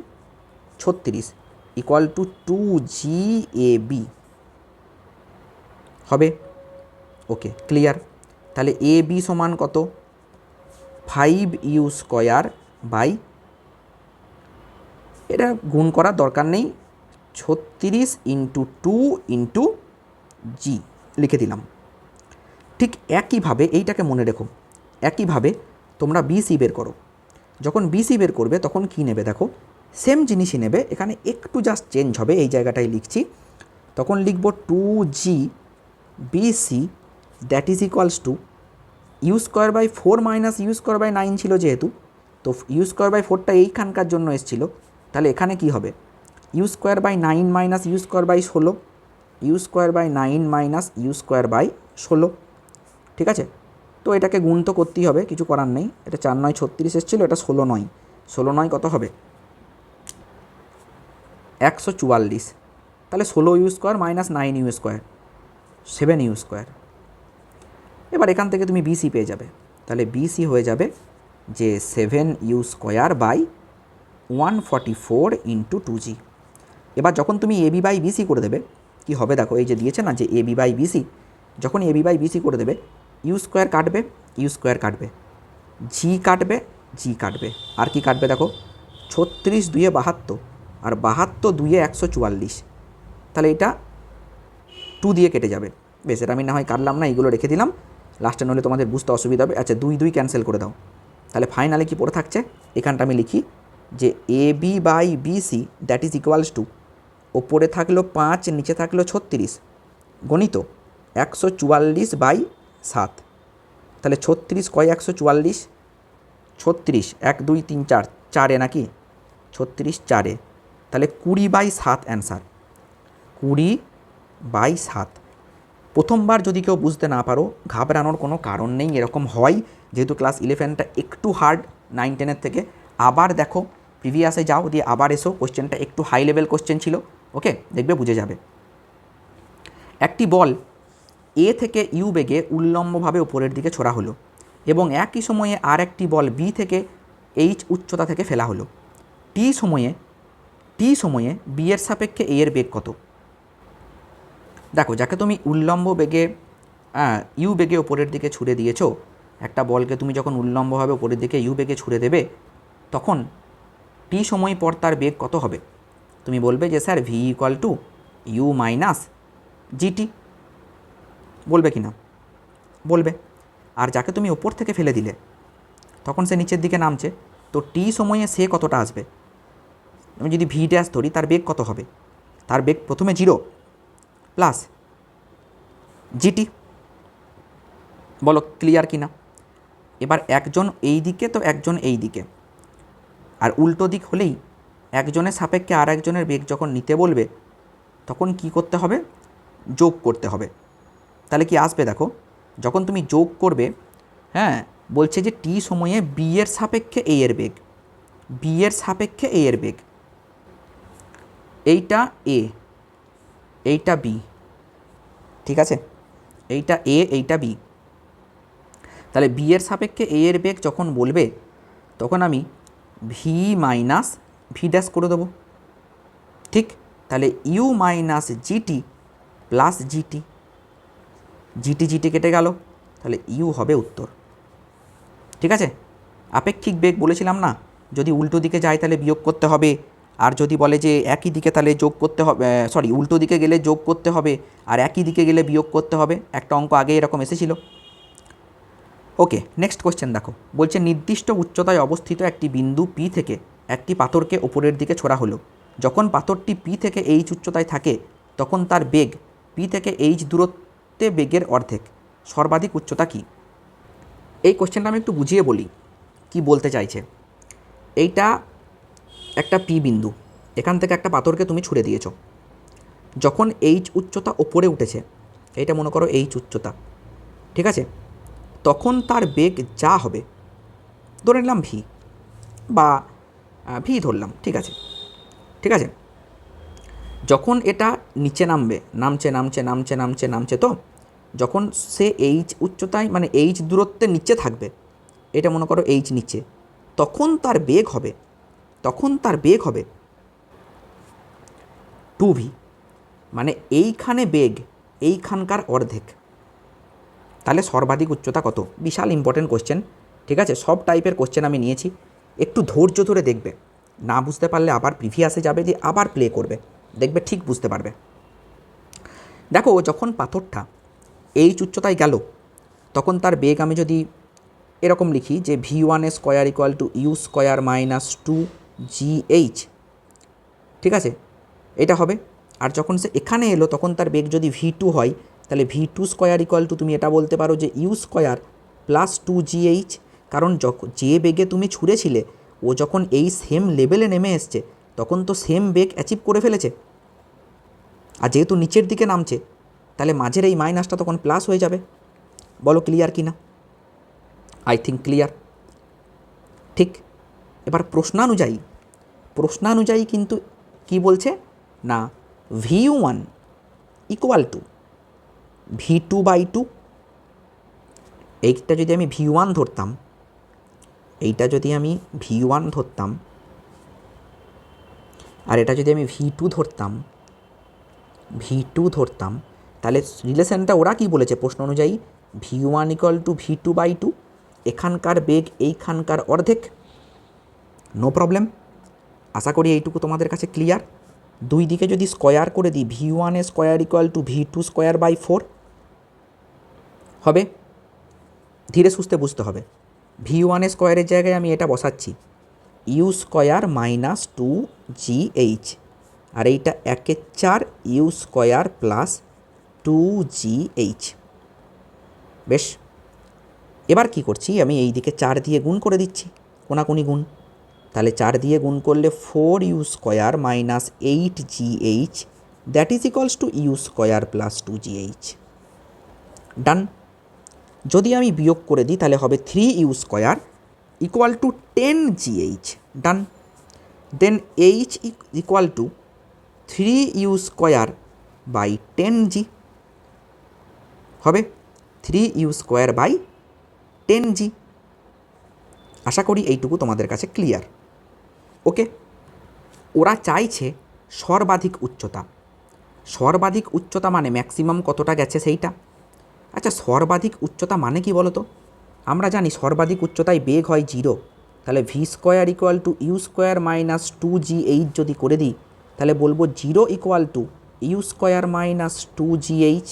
36 equal to 2GAB হবে। ওকে, ক্লিয়ার। তাহলে AB সমান কত? 5u স্কোয়ার বাই, এটা গুণ করার দরকার নেই, 36 ইন্টু 2 ইন্টু জি লিখে দিলাম। ঠিক একইভাবে এইটাকে মনে রেখো, একইভাবে তোমরা বিসি বের করো। যখন বিসি বের করবে তখন কি নেবে দেখো, সেম জিনিসই নেবে, এখানে একটু জাস্ট চেঞ্জ হবে, এই জায়গাটায় লিখছি। তখন লিখব 2G BC that is equals to you square by 4 minus u square by 9 ছিল যেহেতু, তো ইউ স্কোয়ার বাই 4টা এইখানকার জন্য এসেছিল, তাহলে এখানে কি হবে, u square by 9 minus u square by 16, u square by 9 minus u square by 16। ঠিক আছে, তো এটাকে গুণ তো করতেই হবে, কিছু করার নেই। এটা 4 9 36 এসেছিলো, এটা 16 9 কত হবে, 144। তাহলে 16u square minus 9u square 7u square. এবার এখান থেকে তুমি বিসি পেয়ে যাবে, তাহলে বিসি হয়ে যাবে যে 7u square by 144 into 2g। এবার যখন তুমি এবি বাই বিসি করে দেবে কি হবে দেখো, এই যে দিয়েছে না যে এবি বাই বিসি, যখন এবি বাই বিসি করে দেবে ইউ স্কোয়ার কাটবে, ইউ স্কোয়ার কাটবে, জি কাটবে, জি কাটবে, আর কি কাটবে দেখো, 36 2 72 আর 72 2 144, তাহলে এটা 2 দিয়ে কেটে যাবে। বেশ, এটা আমি না হয় কাটলাম না, এইগুলো রেখে দিলাম, লাস্টে নইলে তোমাদের বুঝতে অসুবিধা হবে। আচ্ছা 2 2 ক্যান্সেল করে দাও, তাহলে ফাইনালি কি পড়ে থাকছে, এখানটা আমি লিখি যে a b by b c that is equals to, ওপরে থাকলো 5 নিচে থাকলো 36 গণিত 144 বাই 7, তাহলে 36 কয় 144, 36 1 2 3 4 4 নাকি, 36 4, তাহলে 20 বাই 7 অ্যান্সার, 20 বাই 7। প্রথমবার যদি কেউ বুঝতে না পারো ঘাবড়ানোর কোনো কারণ নেই, এরকম হয় যেহেতু ক্লাস 11টা একটু হার্ড 9 10-এর থেকে। আবার দেখো প্রিভিয়াসে যাও, দিয়ে আবার এসো, কোশ্চেনটা একটু হাই লেভেল কোশ্চেন ছিল, ওকে, দেখবে বুঝে যাবে। একটি বল এ থেকে ইউ বেগে উল্লম্বভাবে উপরের দিকে ছোড়া হলো এবং একই সময়ে আর একটি বল বি থেকে এইচ উচ্চতা থেকে ফেলা হলো। টি সময়ে বি এর সাপেক্ষে এ এর বেগ কত? দেখো, যাকে তুমি উল্লম্ব বেগে ইউ বেগে ওপরের দিকে ছুড়ে দিয়েছো, একটা বলকে তুমি যখন উল্লম্বভাবে ওপরের দিকে ইউ বেগে ছুড়ে দেবে, তখন টি সময় পর তার বেগ কত হবে? তুমি বলবে যে sir v equal to u minus g t, বলবে কি না? বলবে। আর যাকে তুমি ওপর থেকে ফেলে দিলে তখন সে নিচের দিকে নামছে, তো টি সময়ে সে কতটা আসবে? আমি যদি ভি ড্যাশ ধরি, তার বেগ কত হবে? তার বেগ প্রথমে 0 প্লাস জিটি। বলো ক্লিয়ার কি না? এবার একজন এই দিকে তো একজন এই দিকে, আর উল্টো দিক হলেই একজনের সাপেক্ষে আর একজনের বেগ যখন নিতে বলবে তখন কি করতে হবে? যোগ করতে হবে। তাহলে কি আসবে দেখো, যখন তুমি যোগ করবে, হ্যাঁ, বলছে যে টি সময়ে বি এর সাপেক্ষে এ এর বেগ, বি এর সাপেক্ষে এ এর বেগ, এইটা এ এইটা বি, ঠিক আছে, এইটা এ এইটা বি, তাহলে বি এর সাপেক্ষে এ এর বেগ যখন বলবে তখন আমি ভি মাইনাস ভি ড্যাশ করে দেবো, ঠিক। তাহলে u minus g t plus g t, g t g t কেটে গেল, তাহলে ইউ হবে উত্তর। ঠিক আছে, আপেক্ষিক বেগ বলেছিলাম না, যদি উল্টো দিকে যায় তাহলে বিয়োগ করতে হবে, আর যদি বলে যে একই দিকে তাহলে যোগ করতে হবে, সরি উল্টো দিকে গেলে যোগ করতে হবে, আর একই দিকে গেলে বিয়োগ করতে হবে। একটা অঙ্ক আগে এরকম এসেছিল। ওকে, নেক্সট কোশ্চেন দেখো, বলছে নির্দিষ্ট উচ্চতায় অবস্থিত একটি বিন্দু পি থেকে একটি পাথরকে ওপরের দিকে ছোড়া হলো। যখন পাথরটি পি থেকে এইচ উচ্চতায় থাকে তখন তার বেগ পি থেকে এইচ দূরত্বে বেগের অর্ধেক। সর্বাধিক উচ্চতা কী? এই কোশ্চেনটা আমি একটু বুঝিয়ে বলি কি বলতে চাইছে। এইটা একটা পি বিন্দু, এখান থেকে একটা পাথরকে তুমি ছুঁড়ে দিয়েছো, যখন এইচ উচ্চতা ওপরে উঠেছে, এইটা মনে করো এইচ উচ্চতা, ঠিক আছে, তখন তার বেগ যা হবে, ধরে নিলাম ভি বা ভি ধরলাম, ঠিক আছে, ঠিক আছে, যখন এটা নিচে নামবে, নামছে নামছে নামছে নামছে নামছে, তো যখন সে এইচ উচ্চতায় মানে এইচ দূরত্বের নিচে থাকবে, এটা মনে করো এইচ নিচে, তখন তার বেগ হবে 2v, মানে এইখানে বেগ এইখানকার অর্ধেক। তাহলে সর্বাধিক উচ্চতা কত? বিশাল ইম্পর্টেন্ট কোশ্চেন, ঠিক আছে? সব টাইপের কোশ্চেন আমি নিয়েছি, একটু ধৈর্য ধরে দেখবে, না বুঝতে পারলে আবার প্রিভিয়াসে যাবে, যে আবার প্লে করবে, দেখবে ঠিক বুঝতে পারবে। দেখো যখন পাথরটা এইচ উচ্চতায় গেল, তখন তার বেগ আমি যদি এরকম লিখি যে v1 square equal to you square minus 2gh, ঠিক আছে, এটা হবে। আর যখন সে এখানে এলো তখন তার বেগ যদি v2 হয়, তাহলে v2 স্কোয়ার ইকুয়াল টু তুমি এটা বলতে পারো যে ইউ স্কোয়ার প্লাস 2gh, কারণ যখন যে বেগে তুমি ছুঁড়েছিলে ও যখন এই সেম লেভেলে নেমে এসছে তখন তো সেম বেগ অ্যাচিভ করে ফেলেছে, আর যেহেতু নিচের দিকে নামছে তাহলে মাঝের এই মাইনাসটা তখন প্লাস হয়ে যাবে। বলো ক্লিয়ার কি না? I think clear. ঠিক, এবার প্রশ্নানুযায়ী কিন্তু কি বলছে না, v1 ইকুয়াল টু v2/2। এইটা যদি আমি v1 ধরতাম, আর এটা যদি আমি v2 ধরতাম, তাহলে রিলেশনটা ওরা কি বলেছে প্রশ্ন অনুযায়ী, v1 ইকুয়াল টু v2/2, এখানকার বেগ এইখানকার অর্ধেক। নো প্রবলেম, আশা করি এইটুকু তোমাদের কাছে ক্লিয়ার। দুই দিকে যদি স্কোয়ার করে দিই, v1 square equal to v2 square by 4 হবে। ধীরে সুস্থে বুঝতে হবে। v1 স্কোয়ারের জায়গায় আমি এটা বসাচ্ছি ইউ স্কোয়ার মাইনাস 2gh, আর এইটা 1/4 ইউ স্কোয়ার প্লাস 2gh। বেশ, এবার কি করছি, আমি এই দিকে 4 দিয়ে গুণ করে দিচ্ছি, কোনাকুনি গুণ। তাহলে 4 দিয়ে গুণ করলে 4 u square minus 8gh, that is equals to you square plus 2gh। Done. যদি আমি বিয়োগ করে দিই তাহলে হবে 3 u square equal to 10gh। Done. Then h equal to 3 u square by 10g হবে 3 ইউ স্কোয়ার বাই 10g। আশা করি এইটুকু তোমাদের কাছে ক্লিয়ার। ওকে, ওরা চাইছে সর্বাধিক উচ্চতা মানে ম্যাক্সিমাম কতটা গেছে সেইটা। আচ্ছা, সর্বাধিক উচ্চতা মানে কি বলো তো? আমরা জানি সর্বাধিক উচ্চতায় বেগ হয় 0, তাহলে V square equal to you square minus 2gh যদি করে দিই, তাহলে বলবো 0 equal to you square minus 2gh।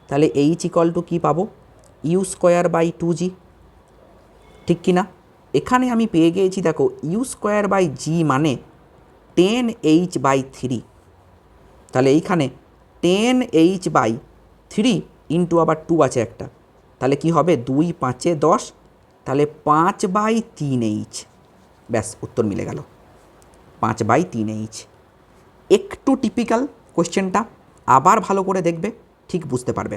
তাহলে h ইকুয়াল টু কী পাবো, ইউ স্কোয়ার বাই 2g, ঠিক কি না? এখানে আমি পেয়ে গিয়েছি, দেখো ইউ স্কোয়ার বাই জি মানে 10h/3, তাহলে এইখানে 10h/3 ইন্টু আবার 2 আছে একটা, তাহলে কি হবে 2 5 10, তাহলে 5/3h। ব্যাস, উত্তর মিলে গেল, 5/3h। একটু টিপিক্যাল কোশ্চেনটা, আবার ভালো করে দেখবে, ঠিক বুঝতে পারবে।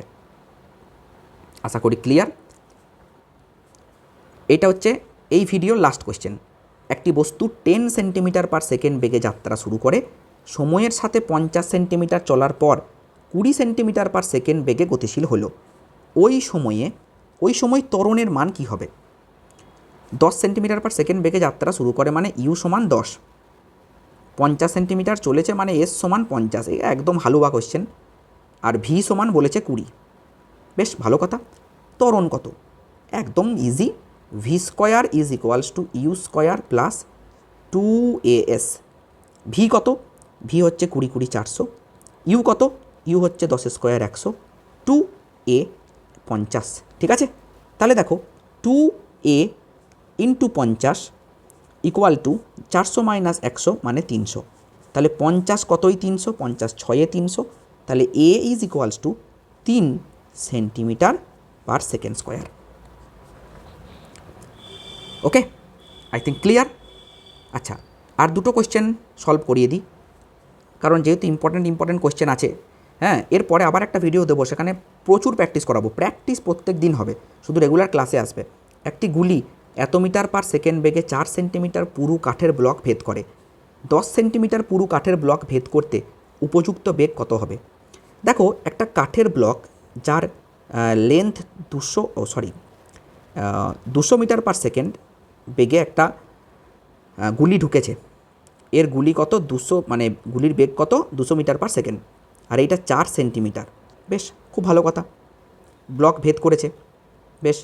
আশা করি ক্লিয়ার। এটা হচ্ছে এই ভিডিওর লাস্ট কোশ্চেন। একটি বস্তু 10 সেন্টিমিটার পার সেকেন্ড বেগে যাত্রা শুরু করে সময়ের সাথে 50 সেন্টিমিটার চলার পর 20 সেন্টিমিটার পার সেকেন্ড বেগে গতিশীল হলো। ওই সময় ত্বরণের মান কী হবে? 10 সেন্টিমিটার পার সেকেন্ড বেগে যাত্রা শুরু করে মানে ইউ সমান 10, 50 সেন্টিমিটার চলেছে মানে এস সমান 50, এই একদম হালুয়া কোশ্চেন। আর ভি সমান বলেছে 20, বেশ ভালো কথা। ত্বরণ কত? একদম easy, v square is equals to you square plus 2as। V কত? ভি হচ্ছে 20 20 400। ইউ কত? ইউ হচ্ছে 10 স্কোয়ার 100, 2a 50, ঠিক আছে? তাহলে দেখো 2a into 50 equal to 400 minus 100 মানে 300, তাহলে 50 কতই 300, 50 6 300, তাহলে A is equals to 3 centimetre per second square. Okay, I think clear. আচ্ছা, আর দুটো কোশ্চেন সলভ করিয়ে দিই, কারণ যেহেতু ইম্পর্টেন্ট কোশ্চেন আছে। হ্যাঁ, এরপরে আবার একটা ভিডিও দেবো, সেখানে প্রচুর প্র্যাকটিস করাবো। প্র্যাকটিস প্রত্যেক দিন হবে, শুধু রেগুলার ক্লাসে আসবে। একটি গুলি এত মিটার পার সেকেন্ড বেগে 4 সেন্টিমিটার পুরু কাঠের ব্লক ভেদ করে। 10 সেন্টিমিটার পুরু কাঠের ব্লক ভেদ করতে উপযুক্ত বেগ কত হবে? দেখো, একটা কাঠের ব্লক যার লেন্থ 200 মিটার পার সেকেন্ড বেগে একটা গুলি ঢুকেছে, এর গুলি কত 200, মানে গুলির বেগ কত 200 মিটার পার সেকেন্ড, আর এইটা 4 সেন্টিমিটার। বেশ, খুব ভালো কথা, ব্লক ভেদ করেছে। বেশ,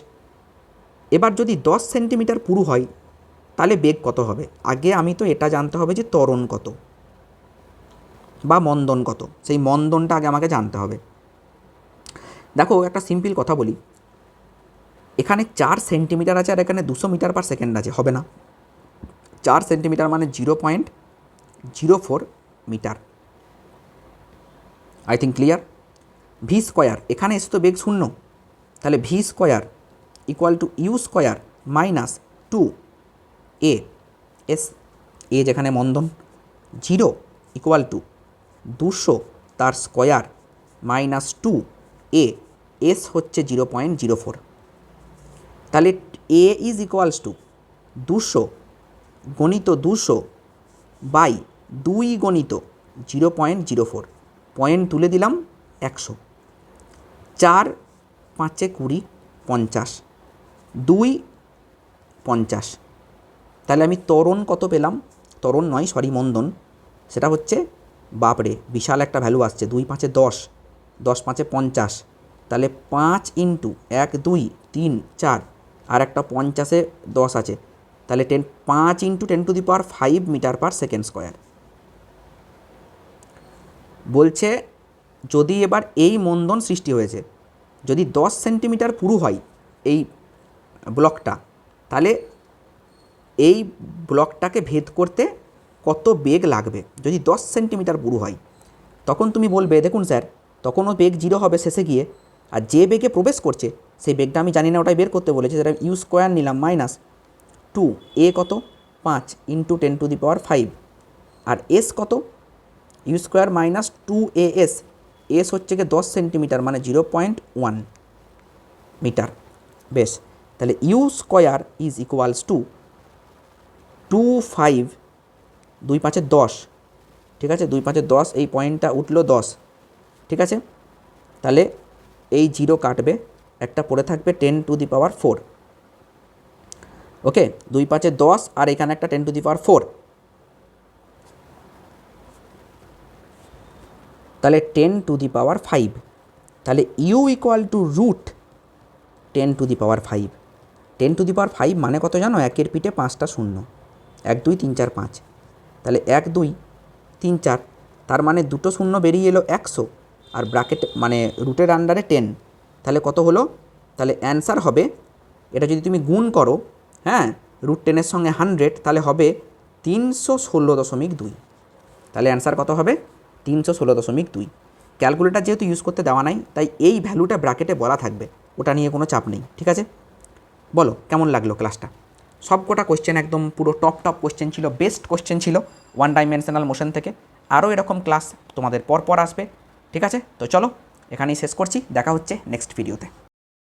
এবার যদি 10 সেন্টিমিটার পুরু হয় তাহলে বেগ কত হবে? আগে আমি তো এটা জানতে হবে যে ত্বরণ কত বা মন্দন কত, সেই মন্দনটা আগে আমাকে জানতে হবে। দেখো একটা সিম্পল কথা বলি, এখানে 4 সেন্টিমিটার আছে আর এখানে 200 মিটার পার সেকেন্ড আছে, হবে না। 4 সেন্টিমিটার মানে 0.04 metre. I think clear. V square, এখানে এসে তো বেগ শূন্য, তাহলে V square equal to you square minus 2 A S, A যেখানে মন্দন, 0 ইকুয়াল টু 200 তার স্কোয়ার মাইনাস 2 এ, এস হচ্ছে 0.04। তাহলে এ ইজ ইকুয়ালস টু 200 গণিত 200 বাই 2 গণিত 0.04, পয়েন্ট তুলে দিলাম 100, 4 5 20 50, 2 50। তাহলে আমি ত্বরণ কত পেলাম? ত্বরণ নয়, সরি, মন্দন। সেটা হচ্ছে, বাপরে বিশাল একটা ভ্যালু আসছে, 2 5 10, 10 5 50, তাহলে 5 ইন্টু 1 2 3 4, আর একটা 50-এ 10 আছে, তাহলে 5 into 10⁵ metre per second square. বলছে যদি এবার এই মন্দন সৃষ্টি হয়েছে, যদি 10 সেন্টিমিটার পুরু হয় এই ব্লকটা, তাহলে এই ব্লকটাকে ভেদ করতে কত বেগ লাগবে যদি 10 সেন্টিমিটার পুরু হয়? তখন তুমি বলবে, দেখুন স্যার, তখনও বেগ 0 হবে শেষে গিয়ে, আর যে বেগে প্রবেশ করছে সেই বেগটা আমি জানি না, ওটাই বের করতে বলেছে, সেটা ইউ স্কোয়ার নিলাম মাইনাস 2 এ কত 5 ইন্টু 10⁵, আর এস কত ইউ স্কোয়ার মাইনাস 2 এ এস, এস হচ্ছে গিয়ে 10 সেন্টিমিটার মানে 0.1 মিটার। বেশ, তাহলে u square is equals to 25, 2 5 10, ঠিক আছে, 2 5 10, এই পয়েন্টটা উঠলো 10, ঠিক আছে। তাহলে এই 0 কাটবে, একটা পড়ে থাকবে 10⁴। ওকে, 2 5 10 আর এখানে একটা 10⁴, তাহলে 10⁵। তাহলে ইউ ইকুয়াল টু রুট 10⁵। 10⁵ মানে কত জানো? 1-এর পিঠে 5টা শূন্য, 1 2 3 4 5, তাহলে 1 2 3 4, তার মানে দুটো শূন্য বেরিয়ে এলো 100, আর ব্র্যাকেট মানে রুটের আন্ডারে 10, তাহলে কত হলো? তাহলে অ্যান্সার হবে, এটা যদি তুমি গুণ করো, হ্যাঁ, রুট 10-এর সঙ্গে 100, তাহলে হবে 316.2। তাহলে অ্যান্সার কত হবে? 316.2। ক্যালকুলেটার যেহেতু ইউজ করতে দেওয়া নাই, তাই এই ভ্যালুটা ব্র্যাকেটে বলা থাকবে, ওটা নিয়ে কোনো চাপ নেই, ঠিক আছে। বলো কেমন লাগলো ক্লাসটা? সবকটা কোশ্চেন একদম পুরো টপ কোশ্চেন ছিল, বেস্ট কোশ্চেন ছিল 1 ডাইমেনশনাল মোশন থেকে। আরও এরকম ক্লাস তোমাদের পরপর আসবে, ঠিক আছে। তো চলো এখানেই শেষ করছি, দেখা হচ্ছে নেক্সট ভিডিওতে।